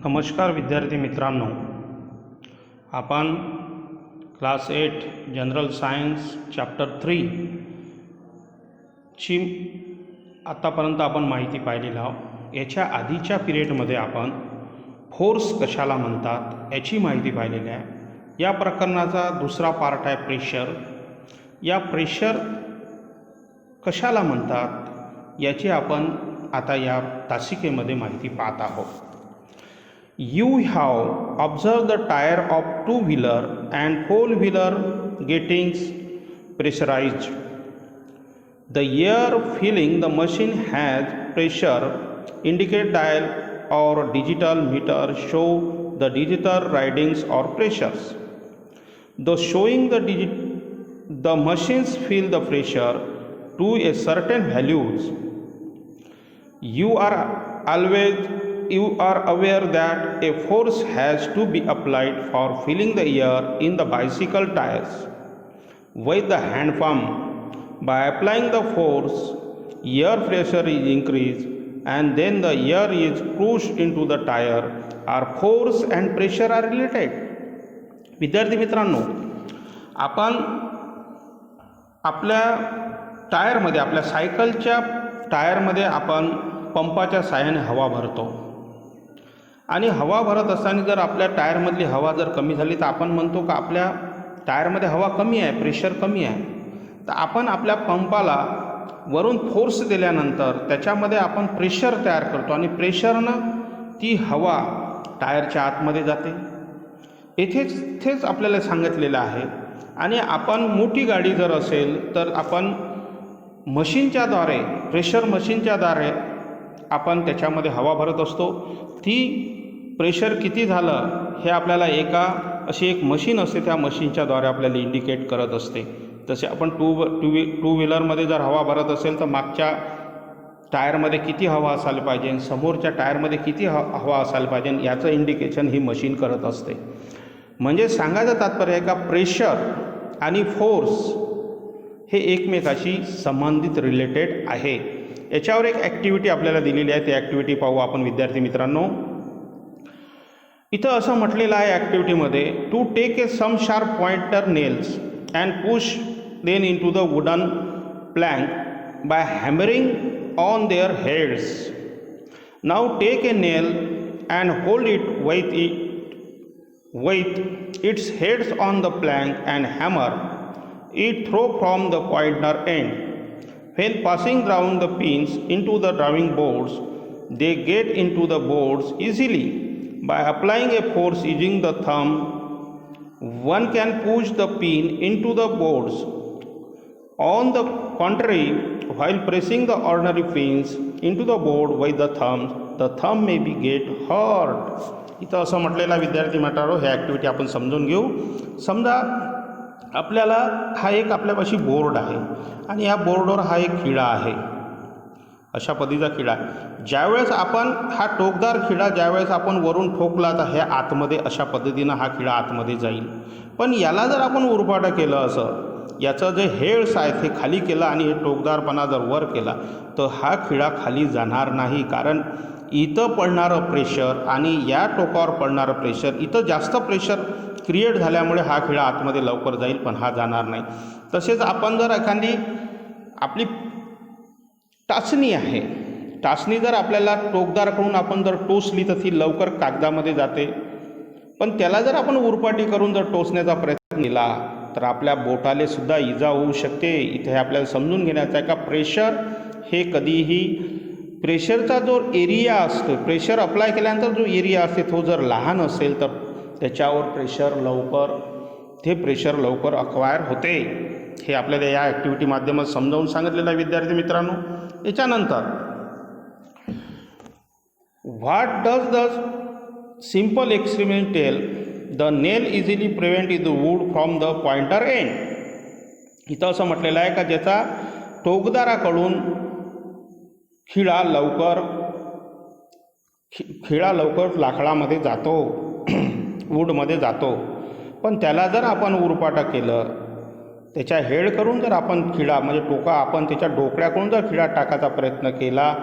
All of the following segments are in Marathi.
नमस्कार विद्यार्थी मित्रांनो, आपण क्लास 8 जनरल सायन्स चॅप्टर 3 ची आतापर्यंत आपण माहिती पाहिलेली आहोत। याच्या आधीच्या पिरियडमध्ये आपण फोर्स कशाला म्हणतात याची माहिती पाहिलेली आहे। या प्रकरणाचा दुसरा पार्ट आहे प्रेशर। या प्रेशर कशाला म्हणतात याची आपण आता या तासिकेमध्ये माहिती पाहत आहोत। You have observed the tire of two-wheeler and four-wheeler getting pressurized. The air filling the machine has pressure. Indicate dial or digital meter show the digital readings or pressures. The showing the machines feel the pressure to a certain values. You are aware that a force has to be applied for filling the air in the bicycle tires with the hand pump. By applying the force, air pressure is increased and then the air is pushed into the tire. Our force and pressure are related. विद्यार्थी मित्रांनो, आपण आपल्या टायरमध्ये, आपल्या सायकलच्या टायरमध्ये आपण पंपाच्या साहाय्याने हवा भरतो आणि हवा भरत असताना जर आपल्या टायरमधली हवा जर कमी झाली तर आपण म्हणतो का आपल्या टायरमध्ये हवा कमी आहे, प्रेशर कमी आहे। तर आपण आपल्या पंपाला वरून फोर्स दिल्यानंतर त्याच्यामध्ये आपण प्रेशर तयार करतो आणि ती हवा टायरच्या आतमध्ये जाते। इथेच आपल्याला सांगितलेलं आहे। आणि आपण मोठी गाडी जर असेल तर आपण मशीनच्याद्वारे, प्रेशर मशीनच्याद्वारे आपण त्याच्यामध्ये हवा भरत असतो। ती प्रेशर किती झालं हे आपल्याला अशी एक मशीन असते, त्या मशीनच्याद्वारे आपल्याला इंडिकेट करत असते। तसे आपण टू व्हीलरमध्ये जर हवा भरत असेल तर मागच्या टायरमध्ये किती हवा असायला पाहिजे, समोरच्या टायरमध्ये किती हवा असायला पाहिजे याचं इंडिकेशन ही मशीन करत असते। म्हणजे सांगायचं तात्पर्य आहे का प्रेशर आणि फोर्स हे एकमेकाशी संबंधित रिलेटेड आहे। याच्यावर एक ॲक्टिव्हिटी आपल्याला दिलेली आहे, ती ॲक्टिव्हिटी पाहू आपण विद्यार्थी मित्रांनो। इथं असं म्हटलेलं आहे ॲक्टिव्हिटीमध्ये, to take a some sharp pointer nails and push then into the wooden plank by hammering on their heads. Now take a nail and hold it with its heads on the plank and hammer it through from the pointer end. When passing down the pins into the drawing boards, they get into the boards easily. By applying a force using the thumb, one can push the pin into the boards. On the contrary, while pressing the ordinary pins into the board with the thumb may be get hurt. इथं असं म्हटलेला विद्यार्थी मित्रांनो, हे ॲक्टिव्हिटी आपण समजून घेऊ। समजा आपल्याला हा एक आपल्यापाशी बोर्ड आहे आणि या बोर्डवर हा एक खिळा आहे, अशा पद्धतीचा खिळा। ज्यावेळेस आपण हा टोकदार खिळा ज्यावेळेस आपण वरून ठोकला तर हे आतमध्ये अशा पद्धतीनं हा खिळा आतमध्ये जाईल। पण याला जर आपण उरपाटा केलं, असं याचं जे हेड्स आहेत हे खाली केलं आणि हे टोकदारपणा जर वर केला तर हा खिळा खाली जाणार नाही, कारण इथं पडणारं प्रेशर आणि या टोकावर पडणारं प्रेशर, इथं जास्त प्रेशर क्रिएट झाल्यामुळे हा खिळा आतमध्ये लवकर जाईल पण हा जाणार नाही। तसेच आपण जर एखादी आपली टाचणी आहे, टाचणी जर आपल्याला टोकदारकडून आपण जर टोचली तर ती लवकर कागदामध्ये जाते, पण त्याला जर आपण उरपाटी करून जर टोचण्याचा प्रयत्न केला तर आपल्या बोटाले सुद्धा इजा होऊ शकते। इथे आपल्याला समजून घेण्याचं आहे का प्रेशर हे कधीही, प्रेशरचा जो एरिया असतो, प्रेशर अप्लाय केल्यानंतर जो एरिया असते तो जर लहान असेल तर त्याच्यावर प्रेशर लवकर अक्वायर होते। हे आपल्याला या ॲक्टिव्हिटी माध्यमात समजावून सांगितलेलं आहे विद्यार्थी मित्रांनो। याच्यानंतर what does the simple experiment tell? The nail easily prevent the wood from the pointer end. इथं असं म्हटलेलं आहे का ज्याचा टोकदाराकडून खिळा लवकर लाकडामध्ये जातो, वूडमध्ये जातो, पण त्याला जर आपण उरपाटा केलं, त्याच्या हेड करून जर आपण खिळा म्हणजे टोका आपण त्याच्या डोकड्याकडून जर खिळा टाकायचा प्रयत्न केला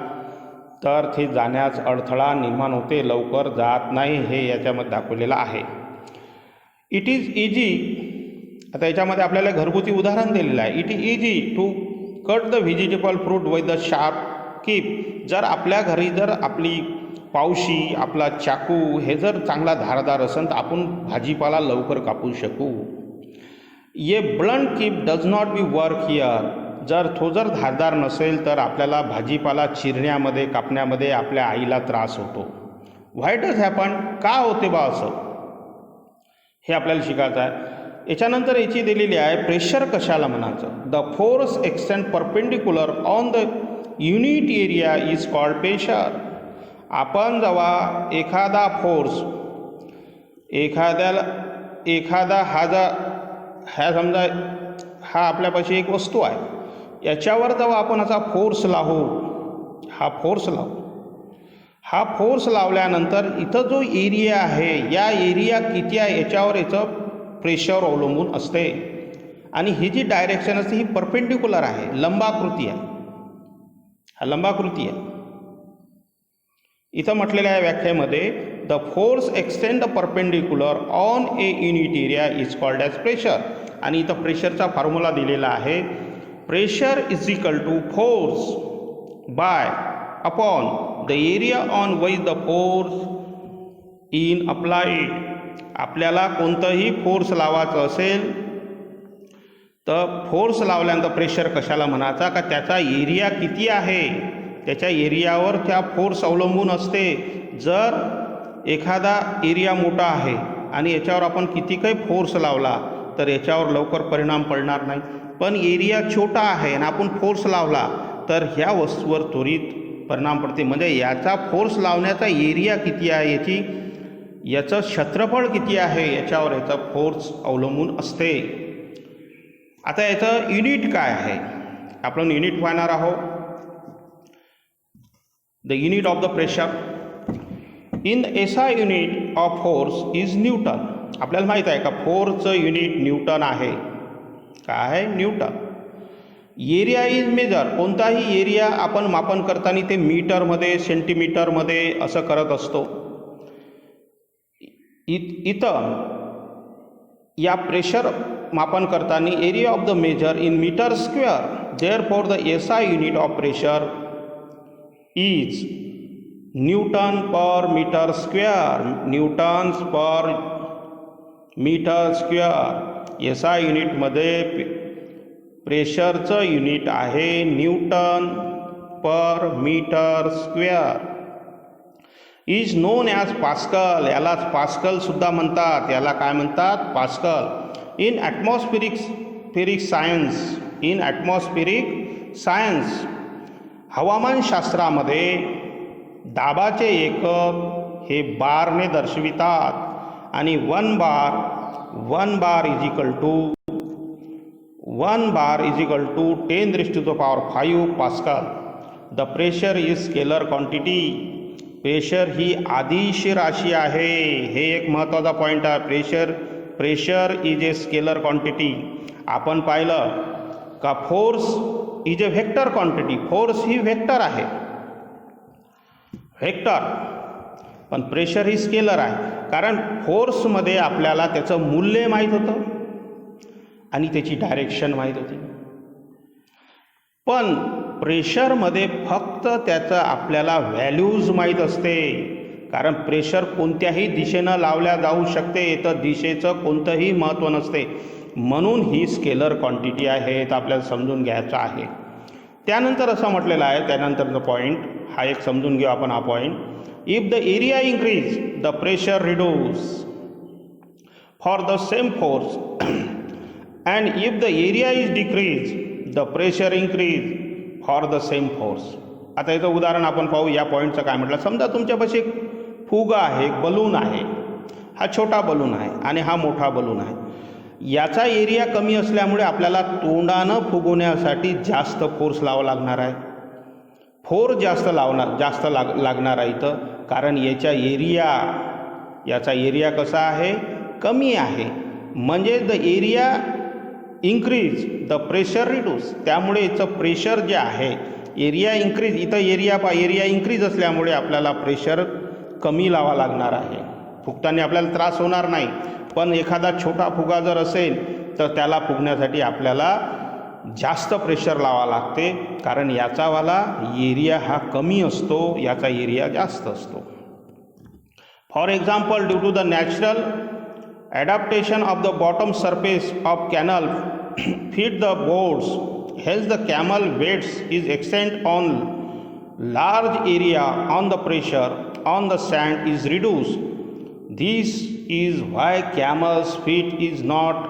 तर ते जाण्यास अडथळा निर्माण होते, लवकर जात नाही, हे याच्यामध्ये दाखवलेलं आहे. इट इज इजी, आता याच्यामध्ये आपल्याला घरगुती उदाहरण दिलेलं आहे. It is easy to cut the vegetable fruit with the sharp keep. जर आपल्या घरी जर आपली पावशी, आपला चाकू हे जर चांगला धारदार असेल तर आपण भाजीपाला लवकर कापू शकू. ये blunt keep does not be work here. जर तो जर धारदार नसेल तर आपल्याला भाजीपाला चिरण्यामध्ये, कापण्यामध्ये आपल्या आईला त्रास होतो. व्हाय डज हॅपन, का होते बा असं, हे आपल्याला शिकायचं आहे. याच्यानंतर याची दिलेली आहे प्रेशर कशाला म्हणायचं. The force extend perpendicular on the unit area is called pressure. आपण जेव्हा एखादा फोर्स एखादा हा समजा हा आपल्यापाशी एक वस्तू आहे, याच्यावर जेव्हा आपण असा फोर्स लावू, हा फोर्स लावल्यानंतर इथं जो एरिया आहे, या एरिया किती आहे याच्यावर याचं प्रेशर अवलंबून असते. आणि ही जी डायरेक्शन असते ही परपेंडिक्युलर आहे, लंबाकृती आहे. हा लंबाकृती आहे. इथं म्हटलेल्या आहे व्याख्येमध्ये the force extend perpendicular on a unit area is called as pressure. आणि इथं प्रेशरचा फॉर्म्युला दिलेला आहे. Pressure is equal to force by upon the area on which the force in applied. आपल्याला कोणतंही फोर्स लावायचं असेल तर फोर्स लावल्यानंतर प्रेशर कशाला म्हणायचा, का त्याचा एरिया किती आहे, त्याच्या एरियावर त्या फोर्स अवलंबून असते. जर एखादा एरिया मोठा आहे आणि याच्यावर आपण किती काही फोर्स लावला तर याच्यावर लवकर परिणाम पडणार नाही. पण एरिया छोटा आहे आणि आपण फोर्स लावला तर ह्या वस्तूवर त्वरित परिणाम पडते. म्हणजे याचा फोर्स लावण्याचा एरिया किती आहे, याचं क्षेत्रफळ किती आहे याच्यावर याचा फोर्स अवलंबून असते. आता याचं युनिट काय आहे आपण युनिट पाहणार आहोत. The unit of the pressure in SI unit of force is newton. आपल्याला माहीत आहे का फोर्सचं युनिट न्यूटन आहे. काय आहे, न्यूटन. एरिया इज मेजर, कोणताही एरिया आपण मापन करताना ते मीटरमध्ये, सेंटीमीटरमध्ये असं करत असतो. इथं या प्रेशर मापन करताना area of the measure in metre square. There for the SI unit of pressure is newton per metre square. Newtons per metre square. SI युनिटमध्ये प्रेशरचं युनिट आहे newton per metre square. Is known as pascal. यालाच पास्कलसुद्धा म्हणतात. याला काय म्हणतात, पास्कल. इन ॲटमॉस्फेरिक सायन्स हवामानशास्त्रामध्ये दाबाचे एकक हे बारने दर्शवितात. आणि one bar is equal to 10⁵ pascal. The pressure is scalar quantity. Pressure ही आदिश राशी आहे. हे एक महत्त्वाचा पॉईंट आहे. Pressure is a scalar quantity. आपण पाहिलं का force is a vector quantity. Force he vector आहे, पण प्रेशर ही स्केलर आहे. कारण फोर्समध्ये आपल्याला त्याचं मूल्य माहीत होतं आणि त्याची डायरेक्शन माहीत होती. पण प्रेशरमध्ये फक्त त्याचं आपल्याला व्हॅल्यूज माहीत असते. कारण प्रेशर कोणत्याही दिशेनं लावल्या जाऊ शकते, तर दिशेचं कोणतंही महत्त्व नसते. म्हणून ही स्केलर क्वांटिटी आहे, तर आपल्याला समजून घ्यायचं आहे. त्यानंतर असं म्हटलेलं आहे, त्यानंतरचा पॉईंट हा एक समजून घेऊ आपण हा point. If the area increase the pressure reduce for the same force and if the area is decrease the pressure increase for the same force. आता याचं उदाहरण आपण पाहू. या पॉईंटचं काय म्हटलं, समजा तुमच्यापाशी एक फुगा आहे, एक बलून आहे. हा छोटा बलून आहे आणि हा मोठा बलून आहे. याचा एरिया कमी असल्यामुळे आपल्याला तोंडानं फुगवण्यासाठी जास्त फोर्स लावा लागणार आहे. फोर्स जास्त लागणार आहे इथं, कारण याचा एरिया कसा आहे, कमी आहे. म्हणजे the area increase the pressure reduce. त्यामुळे याचं प्रेशर जे आहे एरिया इन्क्रीज, इथं एरिया इन्क्रीज असल्यामुळे आपल्याला प्रेशर कमी लावा लागणार आहे. फुगताना आपल्याला त्रास होणार नाही, पण एखादा छोटा फुगा जर असेल तर त्याला फुगण्यासाठी आपल्याला जास्त प्रेशर लावा लागते, कारण याचावाला एरिया हा कमी असतो, याचा एरिया जास्त असतो. For example, due to the natural adaptation of the bottom surface of canal feed the boards, hence the camel weights is extend on large area on the pressure on the sand is reduced. This is why camel's feet is not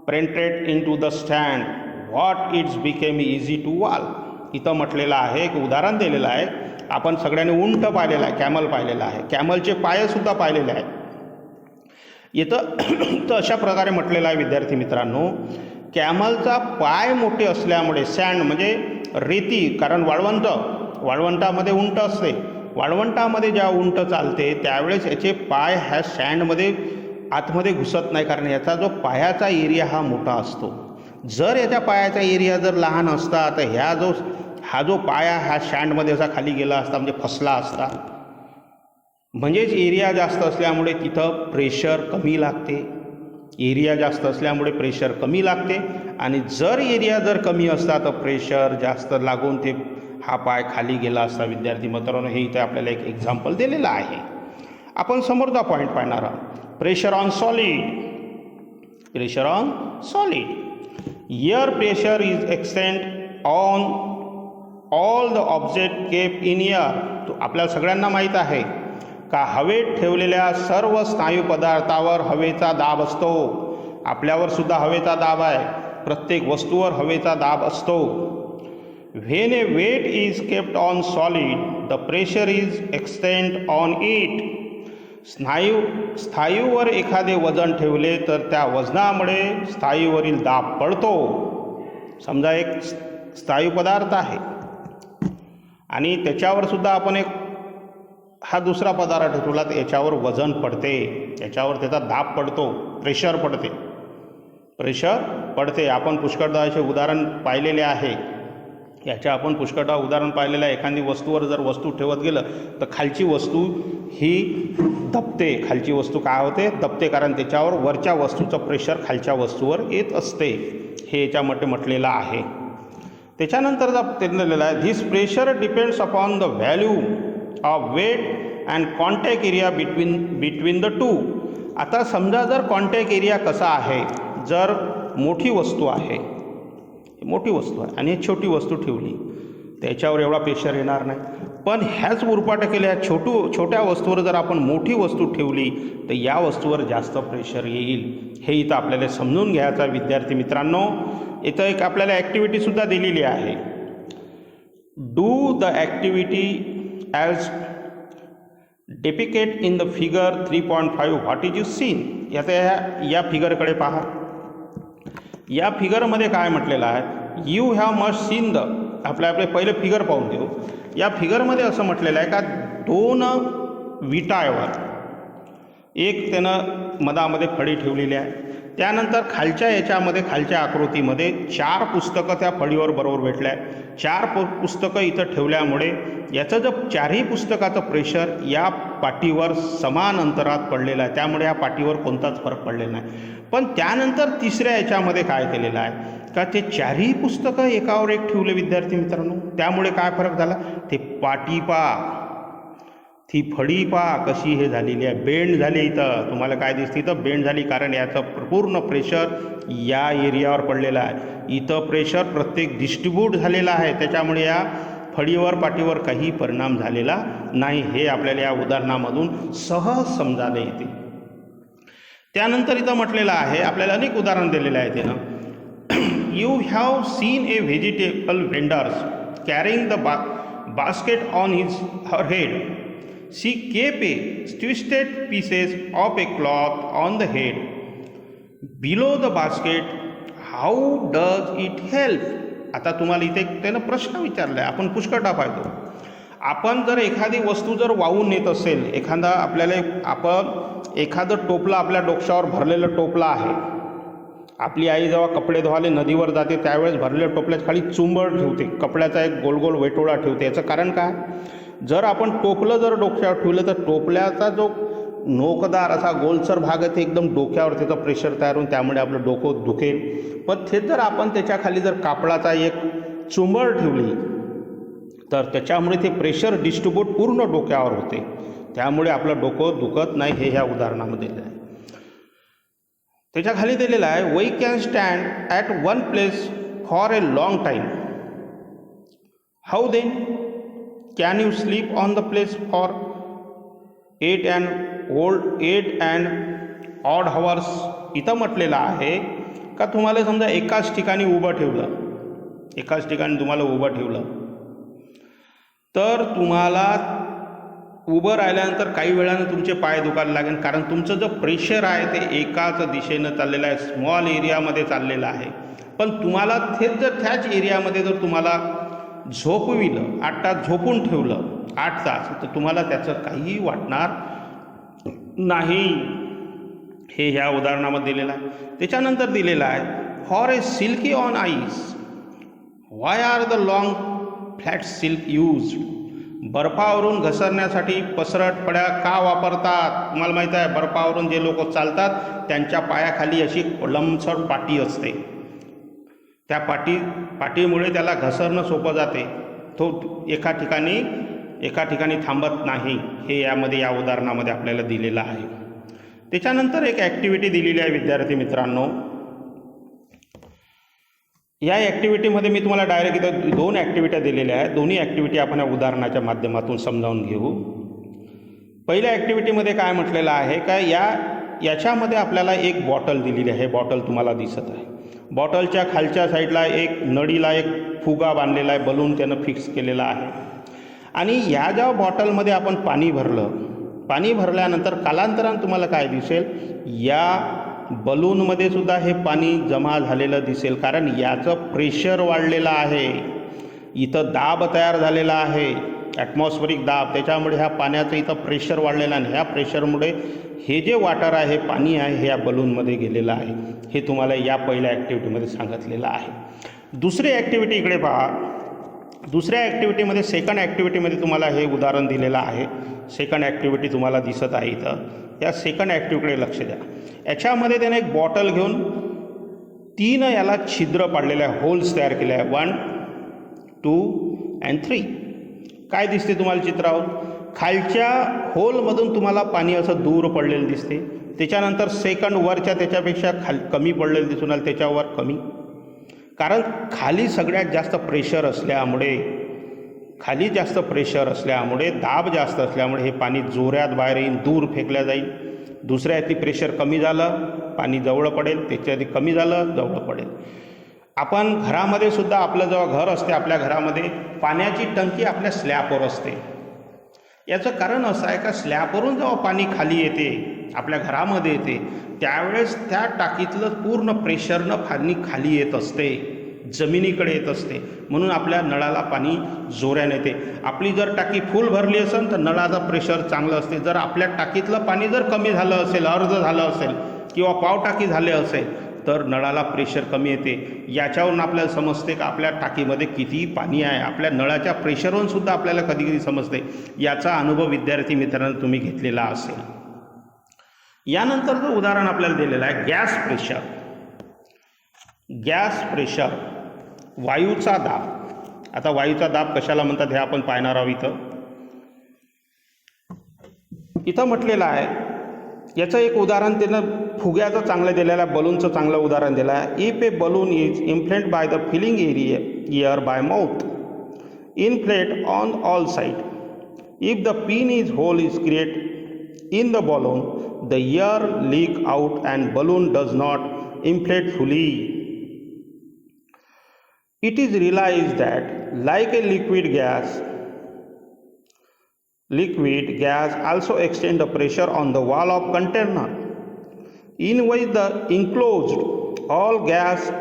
penetrate into the sand, what it's became easy to walk. इथं म्हटलेलं आहे, एक उदाहरण दिलेलं आहे. आपण सगळ्यांनी उंट पाहिलेला आहे, कॅमल पाहिलेला आहे, कॅमलचे पायसुद्धा पाहिलेले आहेत. इथं तर अशा प्रकारे म्हटलेलं आहे विद्यार्थी मित्रांनो, कॅमलचा पाय मोठे असल्यामुळे, सँड म्हणजे रेती, कारण वाळवंटामध्ये उंट असते, वाळवंटामध्ये जेव्हा उंट चालते त्यावेळेस याचे पाय ह्या सँडमध्ये आतमध्ये घुसत नाही, कारण याचा जो पायाचा एरिया हा मोठा असतो. जर याच्या पायाचा एरिया जर लहान असता तर हा जो पाया ह्या सँडमध्ये असा खाली गेला असता, म्हणजे फसला असता. म्हणजेच एरिया जास्त असल्यामुळे तिथं प्रेशर कमी लागते, एरिया जास्त असल्यामुळे प्रेशर कमी लागते, आणि जर एरिया जर कमी असता तर प्रेशर जास्त लागून ते हा पाय खाली गेला असता. विद्यार्थी मित्रांनो, हे इथे आपल्याला एक एक्झाम्पल दिलेलं आहे. आपण समोरचा पॉईंट पाहणार आहोत. Pressure on solid. Pressure on solid. Air pressure is extend on all the object kept in air. तो आपल्याला सगळ्यांना माहीत आहे का हवेत ठेवलेल्या सर्व स्नायू पदार्थावर हवेचा दाब असतो. आपल्यावर सुद्धा हवेचा दाब आहे, प्रत्येक वस्तूवर हवेचा दाब असतो. When a weight is kept on solid the pressure is extend on it. स्थायूवर एखादे वजन ठेवले तर त्या वजनामुळे स्थायूवरील दाब पडतो. समजा एक स्थायू पदार्थ आहे आणि त्याच्यावर सुद्धा आपण एक हा दुसरा पदार्थ ठेवला तर याच्यावर वजन पडते, याच्यावर त्याचा दाब पडतो, प्रेशर पडते. आपण पुष्कळदा असे उदाहरण पाहिलेले आहे, आपण पुष्कळदा उदाहरण पाहिलेलं आहे. एखादी वस्तूवर जर वस्तू ठेवत गेलं तर खालची वस्तू ही दबते. खालची वस्तू काय होते? दबते, कारण त्याच्यावर वरच्या वस्तूचं प्रेशर खालच्या वस्तूवर येत असते. हे याच्यामध्ये म्हटलेलं आहे. त्याच्यानंतर जर लिहिलेलं आहे, this pressure depends upon the value of weight and contact area between the two. आता समजा जर कॉन्टॅक्ट एरिया कसा आहे, जर मोठी वस्तू आहे आणि छोटी वस्तू ठेवली त्याच्यावर एवढा प्रेशर येणार नाही. पण ह्याच उरपाट केल्या छोट्या वस्तूवर जर आपण मोठी वस्तू ठेवली तर या वस्तूवर जास्त प्रेशर येईल. हे इथं आपल्याला समजून घ्यायचं विद्यार्थी मित्रांनो. इथं एक आपल्याला ॲक्टिव्हिटीसुद्धा दिलेली आहे. Do the activity as depict in the figure 3.5. What is you seen. या फिगरकडे पहा. या फिगरमध्ये काय म्हटलेलं आहे, you have must seen the. आपले पहिले फिगर पाहून देऊ. या फिगरमध्ये असं म्हटलेलं आहे का 2 विटावर एक त्यानं मधामध्ये फळी ठेवलेली आहे. त्यानंतर खालच्या आकृतीमध्ये 4 पुस्तकं त्या फळीवर बरोबर भेटल्या आहे. 4 पुस्तकं इथं ठेवल्यामुळे याचं जर 4ही पुस्तकाचं प्रेशर या पाटीवर समान अंतरात पडलेलं आहे, त्यामुळे या पाटीवर कोणताच फरक पडलेला नाही. पण त्यानंतर तिसऱ्या याच्यामध्ये काय केलेलं आहे का ते 4ही पुस्तकं एकावर एक ठेवले विद्यार्थी मित्रांनो. त्यामुळे काय फरक झाला, ते पाटी ती फळी कशी हे झालेली आहे, बेंड झाली. इथं तुम्हाला काय दिसते, इथं बेंड झाली, कारण याचं पूर्ण प्रेशर या एरियावर पडलेलं आहे. इथं प्रेशर प्रत्येक डिस्ट्रीब्यूट झालेला आहे, त्याच्यामुळे या फळीवर पाटीवर काही परिणाम झालेला नाही. हे आपल्याला या उदाहरणामधून सहज समजायला येते. त्यानंतर इथं म्हटलेलं आहे, आपल्याला अनेक उदाहरण दिलेलं आहे त्यानं. You have seen A vegetable vendors carrying the basket on her head. She Cape A twisted pieces of A cloth on the head below the basket. How does it help. आता तुम्हाला इथे त्यानं प्रश्न विचारला आहे. आपण पुष्कळदा पाहतो, आपण जर एखादी वस्तू जर वाहून नेत असेल, एखादं टोपलं आपल्या डोक्यावर भरलेलं टोपलं आहे, आपली आई जेव्हा कपडे धुवाले नदीवर जाते त्यावेळेस भरलेल्या टोपल्याच्या खाली चुंबड ठेवते, कपड्याचा एक गोल गोल वेटोळा ठेवते. याचं कारण काय? जर आपण टोपलं जर डोक्यावर ठेवलं तर टोपल्याचा जो नोकदार असा गोलसर भाग आहे ते एकदम डोक्यावर त्याचं प्रेशर तयार होऊन त्यामुळे आपलं डोकं दुखेल. पण तेच जर आपण त्याच्याखाली जर कापडाचा एक चुंबड ठेवली तर त्याच्यामुळे ते प्रेशर डिस्ट्रीब्यूट पूर्ण डोक्यावर होते, त्यामुळे आपलं डोकं दुखत नाही. हे ह्या उदाहरणामध्ये दिलं आहे. त्याच्याखाली दिलेलं आहे we can stand at one place for a long time. How then can you sleep on the place for 8 and odd hours. इथं म्हटलेलं आहे का तुम्हाला समजा एकाच ठिकाणी उभं ठेवलं, एकाच ठिकाणी तुम्हाला उभं ठेवलं तर तुम्हाला उभं राहिल्यानंतर काही वेळानं तुमचे पाय दुखायला लागेल, कारण तुमचं जो प्रेशर आहे ते एकाच दिशेनं चाललेलं आहे, स्मॉल एरियामध्ये चाललेलं आहे. पण तुम्हाला थेट जर त्याच एरियामध्ये जर तुम्हाला झोपविलं, 8 तास झोपून ठेवलं, 8 तास, तर तुम्हाला त्याचं काहीही वाटणार नाही. हे ह्या उदाहरणामध्ये दिलेलं आहे. त्याच्यानंतर दिलेलं आहे for a silky on ice why are the long flat silk use. बर्फावरून घसरण्यासाठी पसरट पड्या का वापरतात? तुम्हाला माहीत आहे बर्फावरून जे लोक चालतात त्यांच्या पायाखाली अशी लंबसर पाटी असते, त्या पाटीमुळे त्याला घसरणं सोपं जाते, तो एका ठिकाणी थांबत नाही. हे या उदाहरणामध्ये आपल्याला दिलेलं आहे. त्याच्यानंतर एक ॲक्टिव्हिटी दिलेली आहे विद्यार्थी मित्रांनो. या ॲक्टिव्हिटीमध्ये मी तुम्हाला डायरेक्ट इथं 2 ॲक्टिव्हिट्या दिलेल्या आहेत. दोन्ही ॲक्टिव्हिटी आपण या उदाहरणाच्या माध्यमातून समजावून घेऊ. पहिल्या ॲक्टिव्हिटीमध्ये काय म्हटलेलं आहे का याच्यामध्ये आपल्याला एक बॉटल दिलेली आहे. बॉटल तुम्हाला दिसत आहे. बॉटलच्या खालच्या साईडला एक नळीला एक फुगा बांधलेला आहे, बलून त्यानं फिक्स केलेला आहे. आणि ह्या ज्या बॉटलमध्ये आपण पाणी भरल्यानंतर कालांतरानं तुम्हाला काय दिसेल, या बलूनमध्ये सुद्धा हे पाणी जमा झालेलं दिसेल, कारण याचं प्रेशर वाढलेलं आहे. इथं दाब तयार झालेला आहे, ॲटमॉस्फरिक दाब, त्याच्यामुळे ह्या पाण्याचं इथं प्रेशर वाढलेलं आहे. ह्या प्रेशरमुळे हे जे वॉटर आहे, हे पाणी आहे, हे या बलूनमध्ये गेलेलं आहे. हे तुम्हाला या पहिल्या ॲक्टिव्हिटीमध्ये सांगितलेलं आहे. दुसरी ॲक्टिव्हिटी इकडे पहा. दुसऱ्या ॲक्टिव्हिटीमध्ये सेकंड ॲक्टिव्हिटीमध्ये तुम्हाला हे उदाहरण दिलेलं आहे. सेकंड ॲक्टिव्हिटी तुम्हाला दिसत आहे इथं. या सेकंड ॲक्टिव्हिटीकडे लक्ष द्या. याच्यामध्ये त्याने एक बॉटल घेऊन 3 याला छिद्र पाडलेले आहे, होल्स तयार केले आहे. 1, 2 and 3. काय दिसते तुम्हाला चित्रावर? खालच्या होलमधून तुम्हाला पाणी असं दूर पडलेलं दिसते. त्याच्यानंतर सेकंड वरच्या त्याच्यापेक्षा कमी पडलेलं दिसून आलं, त्याच्यावर कमी, कारण खाली सगळ्यात जास्त प्रेशर असल्यामुळे दाब जास्त असल्यामुळे हे पाणी जोरात बाहेर येईल, दूर फेकल्या जाईल. दुसऱ्या याची प्रेशर कमी झालं, पाणी जवळ पडेल, त्याच्या आधी कमी झालं, जवळ पडेल. आपण घरामध्ये सुद्धा आपलं जेव्हा घर असते, आपल्या घरामध्ये पाण्याची टंकी आपल्या स्लॅबवर असते. याचं कारण असं आहे का स्लॅबवरून जेव्हा पाणी खाली येते, आपल्या घरामध्ये येते, त्यावेळेस त्या टाकीतलं पूर्ण प्रेशरनं पाणी खाली येत असते, जमिनीकडे येत असते. म्हणून आपल्या नळाला पाणी जोराने येते. आपली जर टाकी फुल भरली असेल तर नळाचं प्रेशर चांगलं असते. जर आपल्या टाकीतलं पाणी जर कमी झालं असेल, अर्ध झालं असेल किंवा पाव टाकी झाले असेल तर नळाला प्रेशर कमी येते. याच्यावरून आपल्याला समजते का आपल्या टाकीमध्ये किती पाणी आहे. आपल्या नळाच्या प्रेशरवरून सुद्धा आपल्याला कधी कधी समजते. याचा अनुभव विद्यार्थी मित्रांनो तुम्ही घेतलेला असेल. यानंतरचं उदाहरण आपल्याला दिलेलं आहे गॅस प्रेशर. गॅस प्रेशर, वायूचा दाब. आता वायूचा दाब कशाला म्हणतात हे आपण पाहणार आहोत. इथं म्हटलेलं आहे, याचं एक उदाहरण त्यानं फुग्याचं चांगलं दिलेलं आहे, बलूनचं चांगलं उदाहरण दिलं आहे. If a balloon is inflate by the filling air by mouth, inflate on all side. If the pin is hole is create in the balloon, the air leak out and balloon does not inflate fully. It is realized that like a liquid gas also extend the pressure on the wall of container in which the enclosed. All gas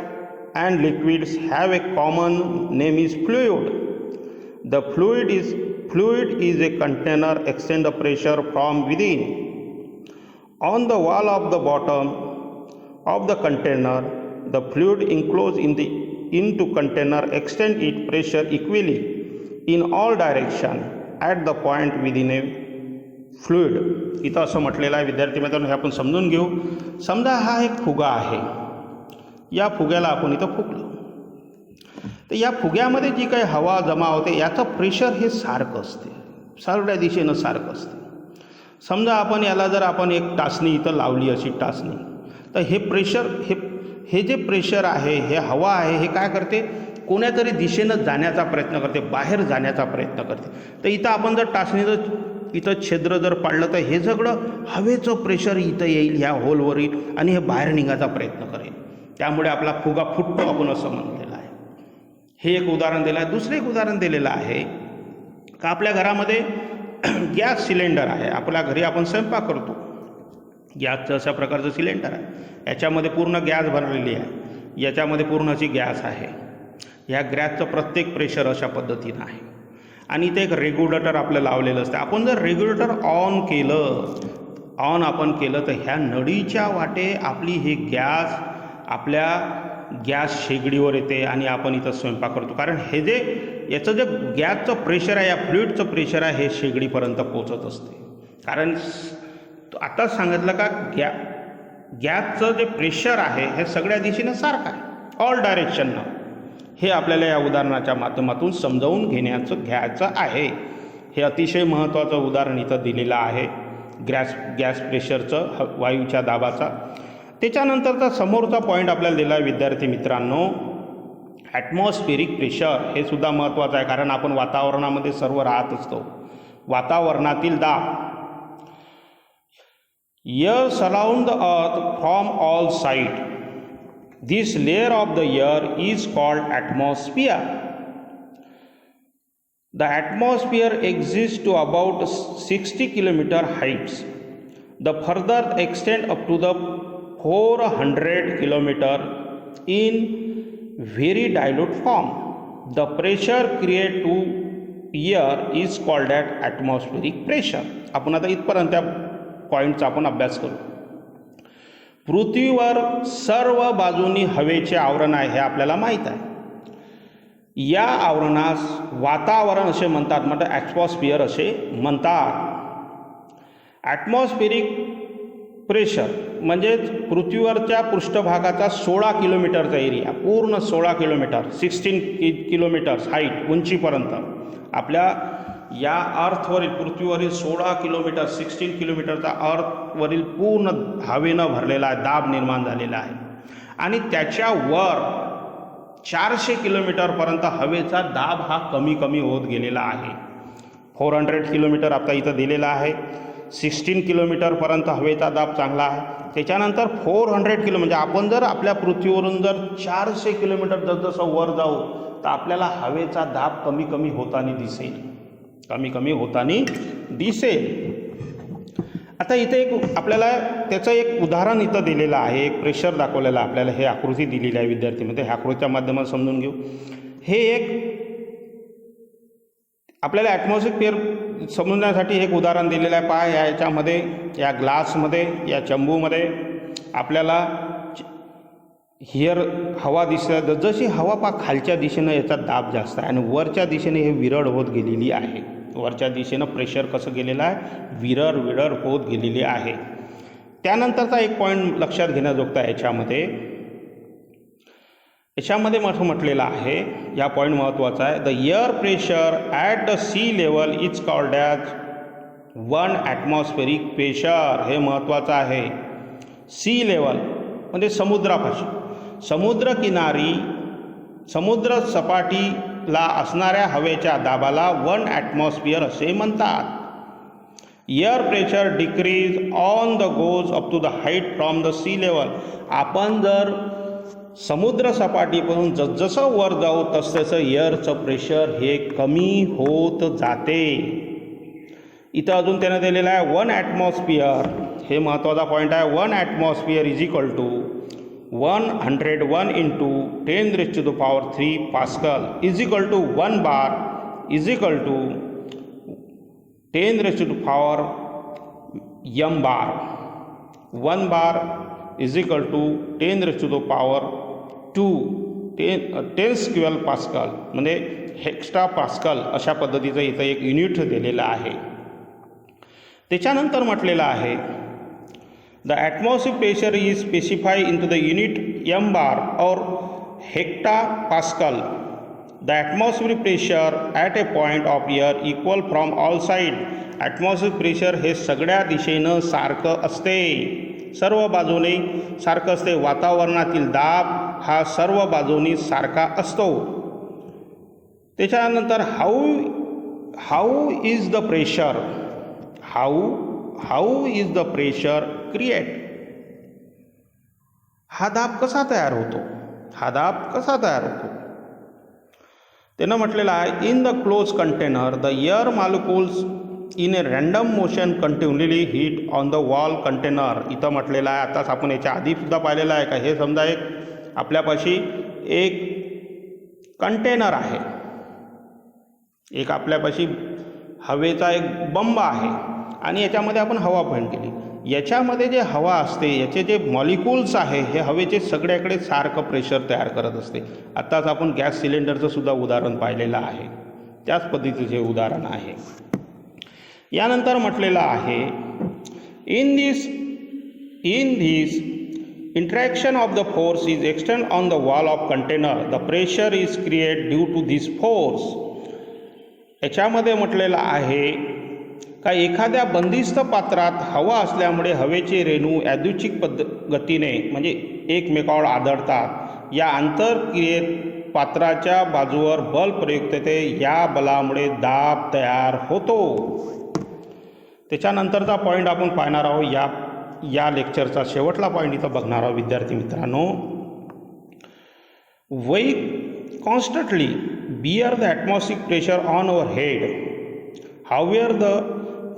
and liquids have a common name is fluid. The fluid is a container extend the pressure from within. On the wall of the bottom of the container The fluid enclosed into container extend its pressure equally in all direction at the point within a fluid. इथं असं म्हटलेलं आहे विद्यार्थी मित्रांनो, हे आपण समजून घेऊ. समजा हा एक फुगा आहे, या फुग्याला आपण इथं फुकलं, तर या फुग्यामध्ये जी काही हवा जमा होते याचं प्रेशर हे सारखं असते, सगळ्या दिशेनं सारखं असते. समजा आपण याला जर आपण एक टाचणी इथं लावली, अशी टाचणी, तर हे प्रेशर हे जे प्रेशर आहे, हे हवा आहे, हे काय करते, कोण्यातरी दिशेनं जाण्याचा प्रयत्न करते, बाहेर जाण्याचा प्रयत्न करते. तर इथं आपण जर टाचणीचं इथं छिद्र जर पाडलं तर हे सगळं हवेचं प्रेशर इथं येईल, ह्या होलवर येईल आणि हे बाहेर निघायचा प्रयत्न करेल. त्यामुळे आपला फुगा फुटतो, आपण असं म्हणलेलं आहे. हे एक उदाहरण दिलं आहे. दुसरं एक उदाहरण दिलेलं आहे का आपल्या घरामध्ये गॅस सिलेंडर आहे. आपल्या घरी आपण स्वयंपाक करतो, गॅसचं अशा प्रकारचं सिलेंडर आहे, याच्यामध्ये पूर्ण गॅस भरलेली आहे, याच्यामध्ये पूर्ण अशी गॅस आहे. ह्या गॅसचं प्रत्येक प्रेशर अशा पद्धतीनं आहे आणि इथे एक रेग्युलेटर आपलं लावलेलं असतं. आपण जर रेग्युलेटर ऑन आपण केलं तर ह्या नळीच्या वाटे आपली ही गॅस आपल्या गॅस शेगडीवर येते आणि आपण इथं स्वयंपाक करतो. कारण हे जे याचं जे गॅसचं प्रेशर आहे, या फ्लुइडचं प्रेशर आहे, हे शेगडीपर्यंत पोचत असते. कारण आताच सांगितलं का गॅसचं जे प्रेशर आहे हे सगळ्या दिशेनं सारखं आहे, ऑल डायरेक्शननं. हे आपल्याला या उदाहरणाच्या माध्यमातून समजावून घ्यायचं आहे. हे अतिशय महत्त्वाचं उदाहरण इथं दिलेलं आहे गॅस प्रेशरचं, वायूच्या दाबाचा. त्याच्यानंतरचा समोरचा पॉईंट आपल्याला दिला आहे विद्यार्थी मित्रांनो, ॲटमॉस्फेरिक प्रेशर. हे सुद्धा महत्त्वाचं आहे, कारण आपण वातावरणामध्ये सर्व राहत असतो. वातावरणातील दाब. Air surround the earth from all side. This layer of the air is called atmosphere. The atmosphere exists to about 60 km heights. The further extent up to the 400 km in very dilute form. The pressure created to air is called atmospheric pressure. आपण आता इथपर्यंत त्या पॉईंटचा आपण अभ्यास करू. पृथ्वीवर सर्व बाजूनी हवेचे आवरण आहे, हे आपल्याला माहीत आहे. या आवरणास वातावरण असे म्हणतात, म्हणजे ॲटमॉस्फिअर असे म्हणतात. ॲटमॉस्फेरिक प्रेशर म्हणजेच पृथ्वीवरच्या पृष्ठभागाचा 16 किलोमीटरचा एरिया, पूर्ण 16 किलोमीटर, 16 किलोमीटर्स हाईट, उंचीपर्यंत आपल्या या अर्थवरील पृथ्वीवरील 16 किलोमीटर 16 किलोमीटरचा अर्थवरील पूर्ण हवेनं भरलेला आहे, दाब निर्माण झालेला आहे. आणि त्याच्यावर 400 किलोमीटरपर्यंत हवेचा दाब हा कमी कमी होत गेलेला आहे. 400 किलोमीटर आता इथं दिलेला आहे. 16 किलोमीटरपर्यंत हवेचा दाब चांगला आहे. त्याच्यानंतर 400 किलो म्हणजे आपण जर आपल्या पृथ्वीवरून जर 400 किलोमीटर जसजसं वर जाऊ तर आपल्याला हवेचा दाब कमी कमी होताना दिसेल. आता इथे एक आपल्याला त्याचं एक उदाहरण इथं दिलेलं आहे, एक प्रेशर दाखवलेलं आपल्याला, हे आकृती दिलेली आहे विद्यार्थीमध्ये. ह्या आकृतीच्या माध्यमातून समजून घेऊ. हे एक आपल्याला ॲटमॉस्फिअर समजण्यासाठी एक उदाहरण दिलेलं आहे. पहा, याच्यामध्ये या ग्लासमध्ये, या चंबूमध्ये आपल्याला हवा दिसत. जशी हवा पा खालच्या दिशेनं याचा दाब जास्त आहे आणि वरच्या दिशेने हे विरळ होत गेलेली आहे. वरच्या दिशेनं प्रेशर कसं गेलेलं आहे, विरळ होत गेलेली आहे. त्यानंतरचा एक पॉईंट लक्षात घेण्याजोगता याच्यामध्ये म्हटलेलं आहे, या पॉईंट महत्त्वाचा आहे. The air pressure at the sea level is called as 1 atmospheric pressure. हे महत्त्वाचं आहे. सी लेवल म्हणजे समुद्रापाशी, समुद्र सपाटीला असणाऱ्या हवेच्या दाबाला 1 ॲटमॉस्फिअर असे म्हणतात. Air pressure decrease on the goes up to the height from the sea level. आपण जर समुद्र सपाटीपासून जसजसं वर जाऊ तसतसं एअरचं प्रेशर हे कमी होत जाते. इथं अजून त्यानं दिलेलं आहे 1 ॲटमॉस्फिअर. हे महत्त्वाचा पॉईंट आहे. 1 atmosphere is equal to 101 into 10⁻³ pascal is equal to 1 bar is equal to 10⁻m bar. 1 bar is equal to 10⁻m to 10 square pascal म्हणजे हेक्स्ट्रा पास्कल अशा पद्धतीचं इथं एक युनिट दिलेलं आहे. त्याच्यानंतर म्हटलेलं आहे the atmosphere pressure is specify into the unit m bar और hectopascal. The atmosphere pressure at a point of air equal from all side. Atmosphere pressure हे सगळ्या दिशेनं सारखं असते, सर्व बाजूने सारखं असते. वातावरणातील दाब हा सर्व बाजूनी सारखा असतो. त्याच्यानंतर how is the pressure, how is the pressure create. हा दाब कसा तयार होतो, हा दाब कसा तयार होतो. त्यानं म्हटलेलं आहे in the close container the air molecules in a random motion continually hit on the wall container. इथं म्हटलेलं आहे, आताच आपण याच्या आधीसुद्धा पाहिलेलं आहे का. हे समजा एक आपल्यापाशी एक कंटेनर आहे, एक आपल्यापाशी हवेचा एक बंब आहे आणि याच्यामध्ये आपण हवा पॉईंट केली. याच्यामध्ये जे हवा असते, याचे जे मॉलिक्युल्स आहे हे हवेचे सगळ्याकडे सारखं प्रेशर तयार करत असते. आत्ताच आपण गॅस सिलेंडरचं सुद्धा उदाहरण पाहिलेलं आहे, त्याच पद्धतीचे उदाहरण आहे. यानंतर म्हटलेलं आहे in this interaction of the force is extended on the wall of container. The pressure is created due to this force. याच्यामध्ये म्हटलेलं आहे का एखाद्या बंदिस्त पात्रात हवा असल्यामुळे हवेचे रेणू यादृच्छिक गतीने म्हणजे एकमेकावर आदळतात. या आंतरक्रियेत पात्राच्या बाजूवर बल प्रयुक्त होते, या बलामुळे दाब तयार होतो. त्याच्यानंतरचा पॉईंट आपण पाहणार आहोत. या लेक्चरचा शेवटला पॉईंट इथं बघणार आहोत विद्यार्थी मित्रांनो. We constantly bear the atmosphere pressure on our head. However the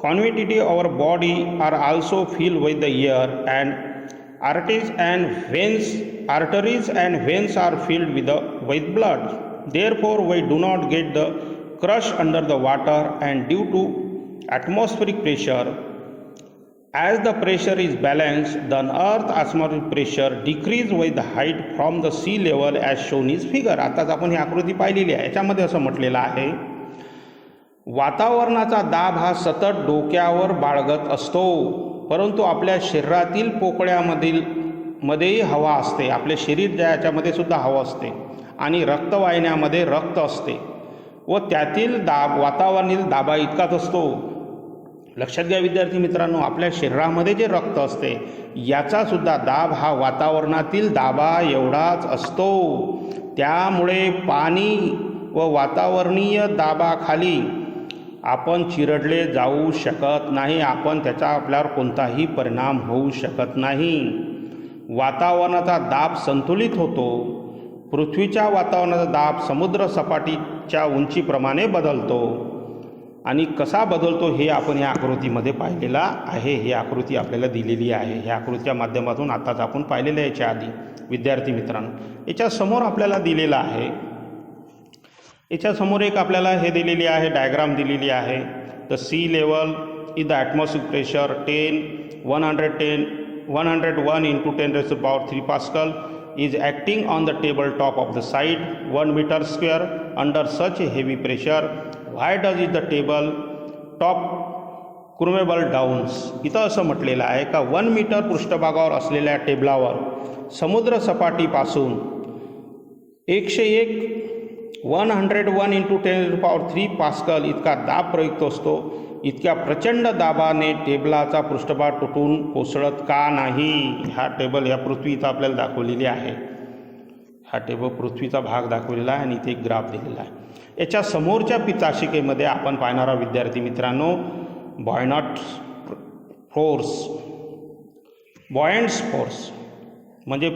cavity our body are also fill with the air and arteries and veins are filled with blood. Therefore, we do not get the crush under the water, and due to atmospheric pressure, as the pressure is balanced, the earth atmospheric pressure decrease with the height from the sea level as shown in figure. आताच आपण ही आकृती पाहिलेली आहे. याच्यामध्ये असं म्हटलेलं आहे वातावरणाचा दाब हा सतत डोक्यावर बाळगत असतो, परंतु आपल्या शरीरातील पोकळ्यामध्येही हवा असते. आपले शरीर ज्या याच्यामध्ये सुद्धा हवा असते आणि रक्तवाहिन्यामध्ये रक्त असते व त्यातील दाब वातावरणातील दाबा इतकाच असतो. लक्षात घ्या विद्यार्थी मित्रांनो, आपल्या शरीरामध्ये जे रक्त असते याचासुद्धा दाब हा वातावरणातील दाबा एवढाच असतो. त्यामुळे पाणी व वातावरणीय दाबाखाली आपण चिरडले जाऊ शकत नाही, आपण त्याचा आपल्यावर कोणताही परिणाम होऊ शकत नाही. वातावरणाचा दाब संतुलित होतो. पृथ्वीच्या वातावरणाचा दाब समुद्र सपाटीच्या उंचीप्रमाणे बदलतो आणि कसा बदलतो हे आपण या आकृतीमध्ये पाहिलेला आहे. ही आकृती आपल्याला दिलेली आहे. ह्या आकृतीच्या माध्यमातून आताच आपण पाहिलेलं आहे याच्या आधी विद्यार्थी मित्रांनो. याच्या समोर आपल्याला दिलेला आहे, याच्यासमोर एक आपल्याला हे दिलेली आहे डायग्राम दिलेली आहे. The sea level is the atmosphere pressure 101 into 10⁻³ pascal is acting on the table top of the side 1 meter square under such a heavy pressure. Why does it the table top crumble downs. इथं असं म्हटलेलं आहे का 1 मीटर पृष्ठभागावर असलेल्या टेबलावर समुद्र सपाटीपासून 101 into 10⁻³ पास्कल इतका दाब प्रयुक्त असतो. इतक्या प्रचंड दाबाने टेबलाचा पृष्ठभाग तुटून कोसळत का नाही. हा टेबल या पृथ्वीचा आपल्याला दाखवलेली आहे. हा टेबल पृथ्वीचा भाग दाखवलेला आहे आणि इथे एक ग्राफ दिलेला आहे. याच्या समोरच्या पिताशिकेमध्ये आपण पाहणारा विद्यार्थी मित्रांनो बॉयंट्स फोर्स म्हणजे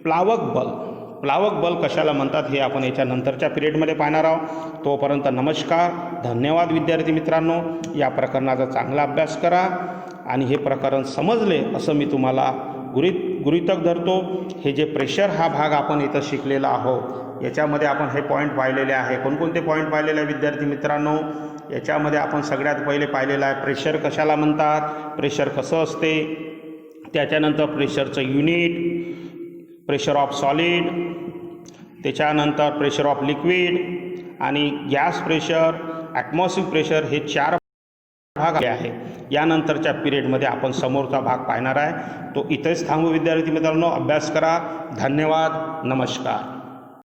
प्लावक बल. प्लावक बल कशाला म्हणतात हे आपण याच्या नंतरच्या पिरियडमध्ये पाहणार आहोत. तोपर्यंत नमस्कार, धन्यवाद विद्यार्थी मित्रांनो. या प्रकरणाचा चांगला अभ्यास करा आणि हे प्रकरण समजले असं मी तुम्हाला गृहीतक धरतो. हे जे प्रेशर हा भाग आपण इथं शिकलेला आहोत याच्यामध्ये आपण हे पॉईंट पाहिलेले आहे. कोणकोणते पॉईंट पाहिलेले आहे विद्यार्थी मित्रांनो. याच्यामध्ये आपण सगळ्यात पहिले पाहिलेलं आहे प्रेशर कशाला म्हणतात, प्रेशर कसं असते, त्याच्यानंतर प्रेशरचं युनिट, प्रेशर ऑफ सॉलिड, त्याच्यानंतर प्रेशर ऑफ लिक्विड आणि गॅस प्रेशर, ॲटमॉस्फिक प्रेशर हे 4 भाग आहे. यानंतरच्या पिरियडमध्ये आपण समोरचा भाग पाहणार आहे. तो इथेच थांबू विद्यार्थी मित्रांनो. अभ्यास करा. धन्यवाद. नमस्कार.